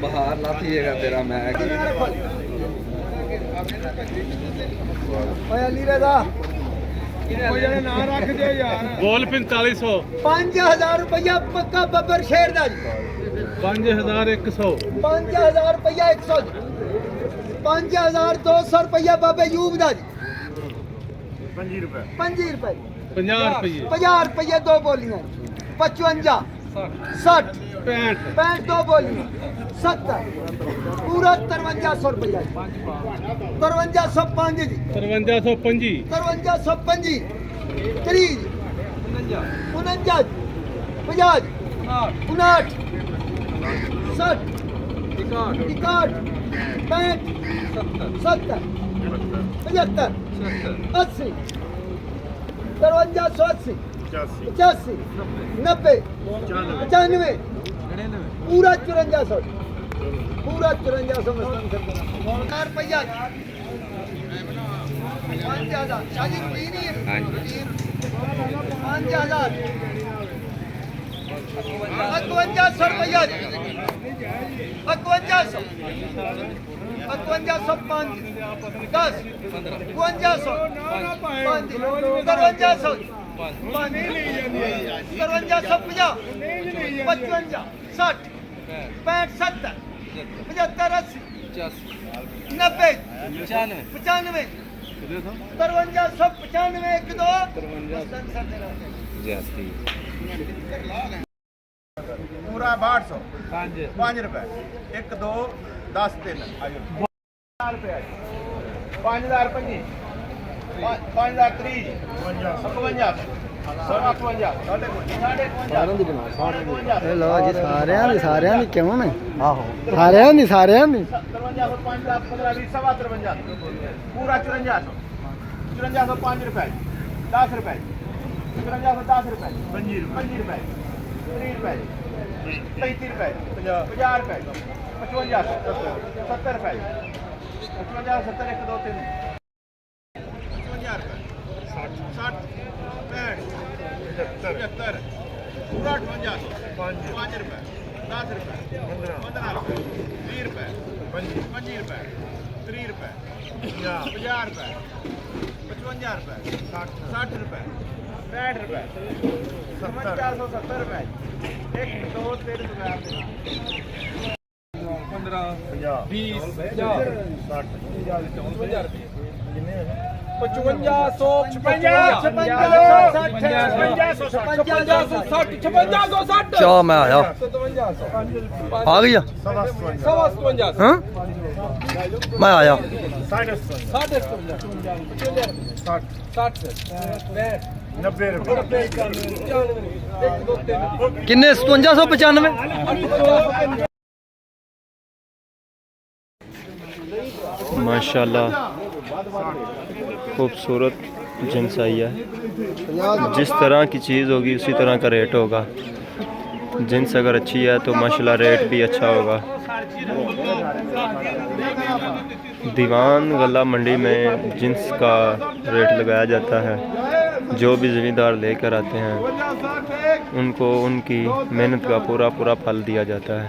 बाहर लाती है तेरा मैं बोल 4500 5000 रुपया पक्का बब्बर शेर दा जी 5100 5000 रुपया 100 जी 5200 रुपया बाबे यूब दा जी 5 रुपए 5 रुपए 50 रुपए 50 रुपये दो बोलियां 55 60 65 दो बोलियां 70 पूरा 5300 रुपया 5305 जी 5305 5305 30 59 50 59 60 61 65 70 75 80 5380 85 90 95 पूरा 5400 पूरा 5400 4 रुपया 5000 शादी की नहीं है 5000 5500 रुपया 5500 5505 10 5500 5500 55 60 65 70 75 80 90 95 5395 1 2 पूरा 1200 5 रुपए 1 2 10 3 5000 50 5000 30 55 ਲੋ ਜੀ ਸਾਰਿਆਂ ਦੀ ਕਿਉਂ ਨੇ ਆਹੋ ਸਾਰਿਆਂ ਦੀ पूरा 5400 5 रुपए 10 रुपए 5410 रुपए 25 रुपए 30 रुपए 35 रुपए 50 रुपए 55 70 रुपए 55 70 1 2 3 60 65 पूरा 58 5 रुपए 10 रुपए 15 रुपए 20 रुपए 25 रुपए 30 रुपए 50 रुपए 55 रुपए 60 रुपए 65 रुपए 470 रुपए 1 2 3 रुपए 15 20 50 60 क्या मैं आया आ गया हाँ मैं आया किन्ने 5795 माशाल्लाह खूबसूरत जिन्स आई है। जिस तरह की चीज़ होगी उसी तरह का रेट होगा। जिन्स अगर अच्छी है तो माशाल्लाह रेट भी अच्छा होगा। दीवान वाला मंडी में जिन्स का रेट लगाया जाता है। जो भी ज़मींदार लेकर आते हैं उनको उनकी मेहनत का पूरा फल दिया जाता है।